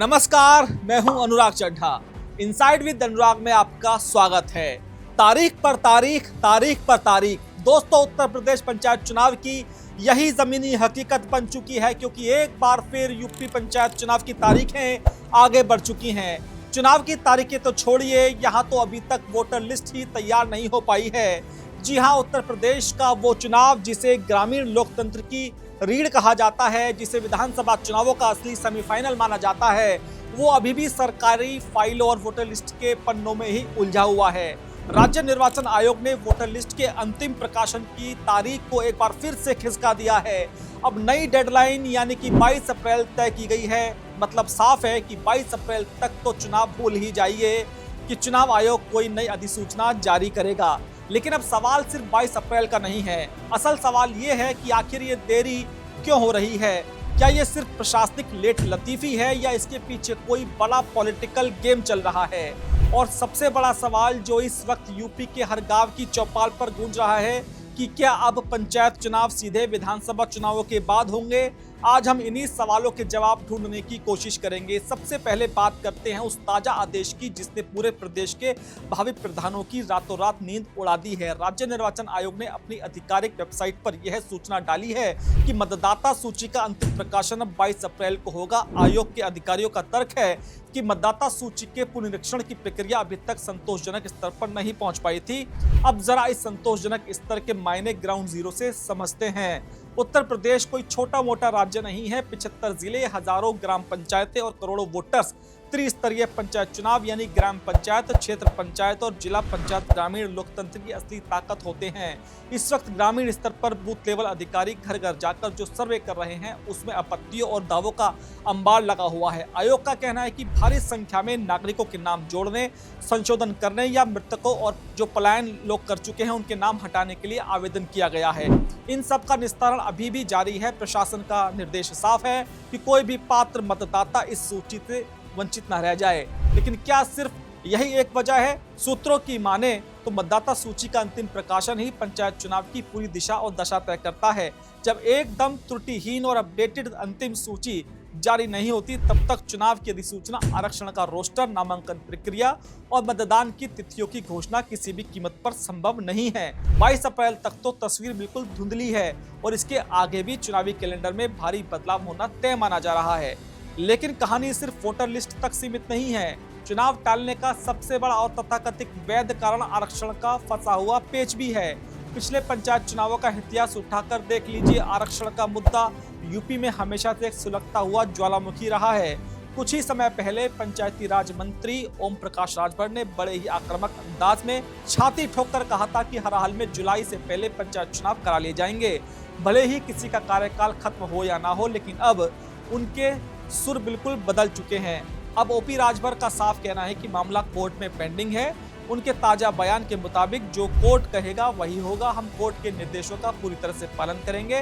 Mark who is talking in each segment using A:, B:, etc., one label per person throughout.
A: नमस्कार, मैं हूं अनुराग चड्ढा। इनसाइड विद अनुराग में आपका स्वागत है। तारीख पर तारीख, तारीख पर तारीख। दोस्तों, उत्तर प्रदेश पंचायत चुनाव की यही जमीनी हकीकत बन चुकी है, क्योंकि एक बार फिर यूपी पंचायत चुनाव की तारीखें आगे बढ़ चुकी हैं। चुनाव की तारीखें तो छोड़िए, यहाँ तो अभी तक वोटर लिस्ट ही तैयार नहीं हो पाई है। जी हाँ, उत्तर प्रदेश का वो चुनाव जिसे ग्रामीण लोकतंत्र की रीढ़ कहा जाता है, जिसे विधानसभा चुनावों का असली सेमीफाइनल माना जाता है, वो अभी भी सरकारी फाइलों और वोटर लिस्ट के पन्नों में ही उलझा हुआ है। राज्य निर्वाचन आयोग ने वोटर लिस्ट के अंतिम प्रकाशन की तारीख को एक बार फिर से खिसका दिया है। अब नई डेडलाइन यानी कि 22 अप्रैल तय की गई है। मतलब साफ है कि 22 अप्रैल तक तो चुनाव भूल ही जाइए कि चुनाव आयोग कोई नई अधिसूचना जारी करेगा। लेकिन अब सवाल सिर्फ 22 अप्रैल का नहीं है। असल सवाल ये है कि आखिर ये देरी क्यों हो रही है। क्या ये सिर्फ प्रशासनिक लेट लतीफी है या इसके पीछे कोई बड़ा पॉलिटिकल गेम चल रहा है। और सबसे बड़ा सवाल जो इस वक्त यूपी के हर गांव की चौपाल पर गूंज रहा है कि क्या अब पंचायत चुनाव सीधे विधानसभा चुनावों के बाद होंगे। आज हम इन्हीं सवालों के जवाब ढूंढने की कोशिश करेंगे। सबसे पहले बात करते हैं उस ताजा आदेश की जिसने पूरे प्रदेश के भावी प्रधानों की रातों रात नींद उड़ा दी है। राज्य निर्वाचन आयोग ने अपनी आधिकारिक वेबसाइट पर यह सूचना डाली है कि मतदाता सूची का अंतिम प्रकाशन अब 22 अप्रैल को होगा। आयोग के अधिकारियों का तर्क है कि मतदाता सूची के पुनरीक्षण की प्रक्रिया अभी तक संतोषजनक स्तर पर नहीं पहुंच पाई थी। अब जरा इस संतोषजनक स्तर के मायने ग्राउंड जीरो से समझते हैं। उत्तर प्रदेश कोई छोटा मोटा राज्य नहीं है। 75 जिले, हजारों ग्राम पंचायतें और करोड़ों वोटर्स। त्रिस्तरीय पंचायत चुनाव यानी ग्राम पंचायत, क्षेत्र पंचायत और जिला पंचायत ग्रामीण लोकतंत्र की असली ताकत होते हैं। इस वक्त ग्रामीण स्तर पर बूथ लेवल अधिकारी घर घर जाकर जो सर्वे कर रहे हैं उसमें आपत्तियों और दावों का अंबार लगा हुआ है। आयोग का कहना है कि भारी संख्या में नागरिकों के नाम जोड़ने, संशोधन करने या मृतकों और जो पलायन लोग कर चुके हैं उनके नाम हटाने के लिए आवेदन किया गया है। इन सब का निस्तारण अभी भी जारी है। प्रशासन का निर्देश साफ है कि कोई भी पात्र मतदाता इस सूची से वंचित न रह जाए। लेकिन क्या सिर्फ यही एक वजह है? सूत्रों की माने तो मतदाता सूची का अंतिम प्रकाशन ही पंचायत चुनाव की पूरी दिशा और दशा तय करता है। जब एकदम त्रुटिहीन और अपडेटेड अंतिम सूची जारी नहीं होती तब तक चुनाव की अधिसूचना, आरक्षण का रोस्टर, नामांकन प्रक्रिया और मतदान की तिथियों की घोषणा किसी भी कीमत पर संभव नहीं है। 22 अप्रैल तक तो तस्वीर बिल्कुल धुंधली है और इसके आगे भी चुनावी कैलेंडर में भारी बदलाव होना तय माना जा रहा है। लेकिन कहानी सिर्फ वोटर लिस्ट तक सीमित नहीं है। चुनाव टालने का सबसे बड़ा और तथाकथित वैध कारण आरक्षण का फंसा हुआ पेच भी है। पिछले पंचायत चुनावों का इतिहास उठाकर देख लीजिए। आरक्षण का मुद्दा यूपी में हमेशा से एक सुलगता हुआ ज्वालामुखी रहा है। कुछ ही समय पहले पंचायती राज मंत्री ओम प्रकाश राजभर ने बड़े ही आक्रामक अंदाज में छाती ठोककर कहा था कि हर हाल में जुलाई से पहले पंचायत चुनाव करा लिए जाएंगे, भले ही किसी का कार्यकाल खत्म हो या ना हो। लेकिन अब उनके सुर बिल्कुल बदल चुके हैं। अब ओपी राजभर का साफ कहना है कि मामला कोर्ट में पेंडिंग है। उनके ताजा बयान के मुताबिक जो कोर्ट कहेगा वही होगा। हम कोर्ट के निर्देशों का पूरी तरह से पालन करेंगे।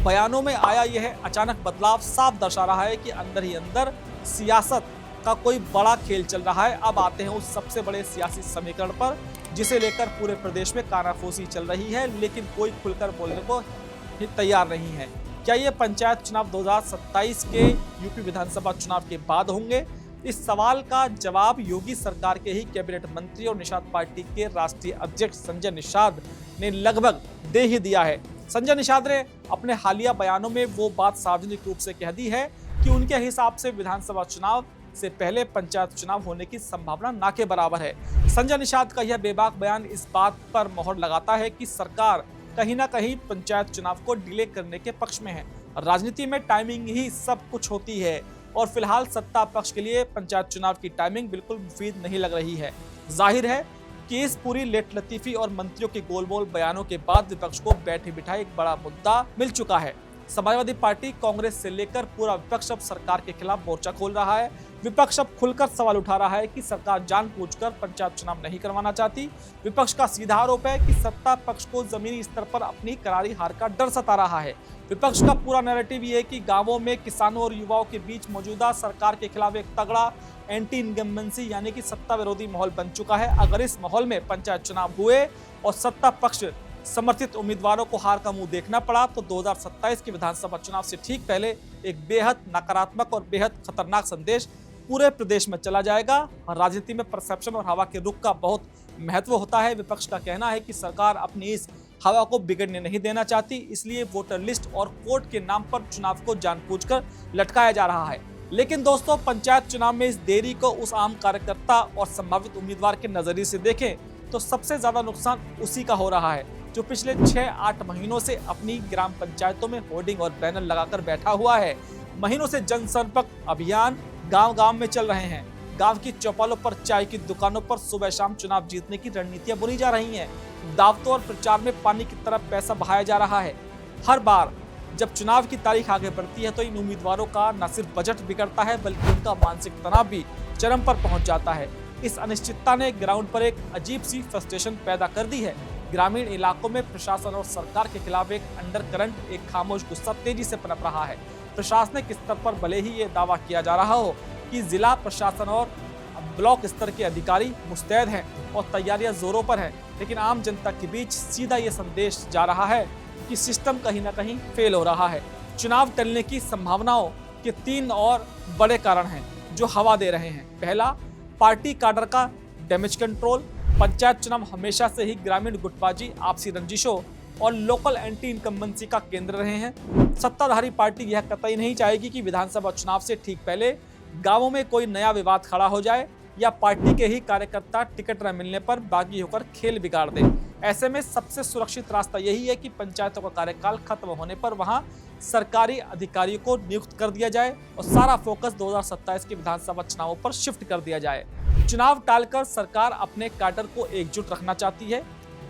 A: बयानों में आया यह अचानक बदलाव साफ दर्शा रहा है कि अंदर ही अंदर सियासत का कोई बड़ा खेल चल रहा है। अब आते हैं उस सबसे बड़े सियासी समीकरण पर जिसे लेकर पूरे प्रदेश में कानाफूसी चल रही है, लेकिन कोई खुलकर बोलने को तैयार नहीं है। क्या ये पंचायत चुनाव 2027 के यूपी विधानसभा चुनाव के बाद होंगे? इस सवाल का जवाब योगी सरकार के ही कैबिनेट मंत्री और निषाद पार्टी के राष्ट्रीय अध्यक्ष संजय निषाद ने लगभग दे ही दिया है। संजय निषाद ने अपने हालिया बयानों में वो बात सार्वजनिक रूप से कह दी है कि उनके हिसाब से विधानसभा चुनाव से पहले पंचायत चुनाव होने की संभावना ना के बराबर है। संजय निषाद का यह बेबाक बयान इस बात पर मोहर लगाता है कि सरकार कहीं ना कहीं पंचायत चुनाव को डिले करने के पक्ष में है। राजनीति में टाइमिंग ही सब कुछ होती है और फिलहाल सत्ता पक्ष के लिए पंचायत चुनाव की टाइमिंग बिल्कुल मुफीद नहीं लग रही है। जाहिर है कि इस पूरी लेट लतीफी और मंत्रियों के गोल बोल बयानों के बाद विपक्ष को बैठे बिठाए एक बड़ा मुद्दा मिल चुका है। समाजवादी पार्टी, कांग्रेस से लेकर पूरा विपक्ष अब सरकार के खिलाफ मोर्चा खोल रहा है। विपक्ष अब खुलकर सवाल उठा रहा है कि सरकार जानबूझकर पंचायत चुनाव नहीं करवाना चाहती। विपक्ष का सीधा आरोप है कि सत्ता पक्ष को जमीनी स्तर पर अपनी करारी हार का डर सता रहा है। विपक्ष का पूरा नैरेटिव ये है कि गांवों में किसानों और युवाओं के बीच मौजूदा सरकार के खिलाफ एक तगड़ा एंटी इनकम्बेंसी यानी कि सत्ता विरोधी माहौल बन चुका है। अगर इस माहौल में पंचायत चुनाव हुए और सत्ता पक्ष समर्थित उम्मीदवारों को हार का मुंह देखना पड़ा तो 2027 के विधानसभा चुनाव से ठीक पहले एक बेहद नकारात्मक और बेहद खतरनाक संदेश पूरे प्रदेश में चला जाएगा। राजनीति में परसेप्शन और हवा के रुख का बहुत महत्व होता है। विपक्ष का कहना है कि सरकार अपनी इस हवा को बिगड़ने नहीं देना चाहती, इसलिए वोटर लिस्ट और कोर्ट के नाम पर चुनाव को जानबूझकर लटकाया जा रहा है। लेकिन दोस्तों, पंचायत चुनाव में इस देरी को उस आम कार्यकर्ता और संभावित उम्मीदवार के नजरिए से देखें तो सबसे ज्यादा नुकसान उसी का हो रहा है जो पिछले 6-8 महीनों से अपनी ग्राम पंचायतों में होर्डिंग और बैनर लगाकर बैठा हुआ है। महीनों से जनसंपर्क अभियान गांव-गांव में चल रहे हैं। गांव की चौपालों पर, चाय की दुकानों पर सुबह शाम चुनाव जीतने की रणनीतियां बुनी जा रही हैं। दावतों और प्रचार में पानी की तरफ पैसा बहाया जा रहा है। हर बार जब चुनाव की तारीख आगे बढ़ती है तो इन उम्मीदवारों का न सिर्फ बजट बिगड़ता है बल्कि उनका मानसिक तनाव भी चरम पर पहुंच जाता है। इस अनिश्चितता ने ग्राउंड पर एक अजीब सी फ्रस्ट्रेशन पैदा कर दी है। ग्रामीण इलाकों में प्रशासन और सरकार के खिलाफ एक अंडरकरंट, एक खामोश गुस्सा तेजी से पनप रहा है। प्रशासनिक स्तर पर भले ही ये दावा किया जा रहा हो कि जिला प्रशासन और ब्लॉक स्तर के अधिकारी मुस्तैद हैं और तैयारियां जोरों पर हैं, लेकिन आम जनता के बीच सीधा ये संदेश जा रहा है कि सिस्टम कहीं ना कहीं फेल हो रहा है। चुनाव टलने की संभावनाओं के 3 और बड़े कारण हैं जो हवा दे रहे हैं। पहला, पार्टी काडर का डैमेज कंट्रोल। पंचायत चुनाव हमेशा से ही ग्रामीण गुटबाजी, आपसी रंजिशों और लोकल एंटी इनकम्बेंसी का केंद्र रहे हैं। सत्ताधारी पार्टी यह कतई नहीं चाहेगी कि विधानसभा चुनाव से ठीक पहले गांवों में कोई नया विवाद खड़ा हो जाए या पार्टी के ही कार्यकर्ता टिकट न मिलने पर बागी होकर खेल बिगाड़ दे। ऐसे में सबसे सुरक्षित रास्ता यही है कि पंचायतों का कार्यकाल खत्म होने पर वहां सरकारी अधिकारियों को नियुक्त कर दिया जाए और सारा फोकस 2027 के विधानसभा चुनावों पर शिफ्ट कर दिया जाए। चुनाव टालकर सरकार अपने काडर को एकजुट रखना चाहती है।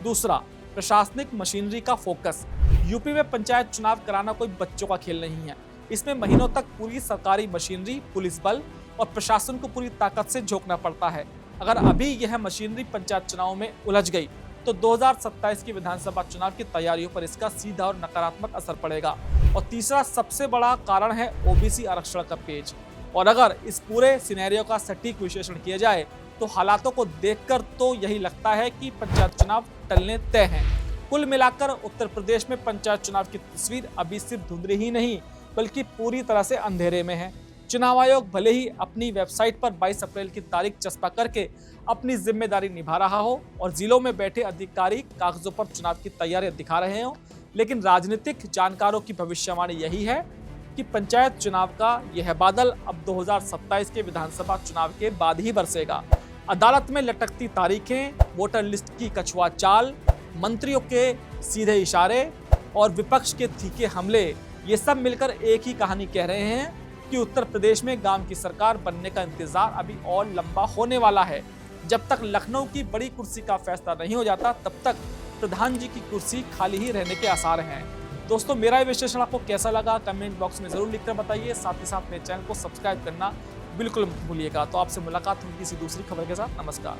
A: दूसरा, प्रशासनिक मशीनरी का फोकस। यूपी में पंचायत चुनाव कराना कोई बच्चों का खेल नहीं है। इसमें महीनों तक पूरी सरकारी मशीनरी, पुलिस बल और प्रशासन को पूरी ताकत से झोंकना पड़ता है। अगर अभी यह मशीनरी पंचायत चुनाव में उलझ गई तो 2027 की विधानसभा चुनाव की तैयारियों पर इसका सीधा और नकारात्मक असर पड़ेगा। और तीसरा सबसे बड़ा कारण है ओबीसी आरक्षण का पेच। और अगर इस पूरे सिनेरियो का सटीक विश्लेषण किया जाए तो हालातों को देखकर तो यही लगता है कि पंचायत चुनाव टलने तय हैं। कुल मिलाकर उत्तर प्रदेश में पंचायत चुनाव की तस्वीर अभी सिर्फ धुंधली ही नहीं बल्कि पूरी तरह से अंधेरे में है। चुनाव आयोग भले ही अपनी वेबसाइट पर 22 अप्रैल की तारीख चस्पा करके अपनी जिम्मेदारी निभा रहा हो और जिलों में बैठे अधिकारी कागजों पर चुनाव की तैयारियां दिखा रहे हो, लेकिन राजनीतिक जानकारों की भविष्यवाणी यही है कि पंचायत चुनाव का यह बादल अब 2027 के विधानसभा चुनाव के बाद ही बरसेगा। अदालत में लटकती तारीखें, वोटर लिस्ट की कछुआ चाल, मंत्रियों के सीधे इशारे और विपक्ष के तीखे हमले, ये सब मिलकर एक ही कहानी कह रहे हैं कि उत्तर प्रदेश में गांव की सरकार बनने का इंतजार अभी और लंबा होने वाला है। जब तक लखनऊ की बड़ी कुर्सी का फैसला नहीं हो जाता तब तक प्रधान जी की कुर्सी खाली ही रहने के आसार हैं। दोस्तों, मेरा ये विश्लेषण आपको कैसा लगा कमेंट बॉक्स में जरूर लिखकर बताइए। साथ ही साथ मेरे चैनल को सब्सक्राइब करना बिल्कुल मत भूलिएगा। तो आपसे मुलाकात होगी किसी दूसरी खबर के साथ। नमस्कार।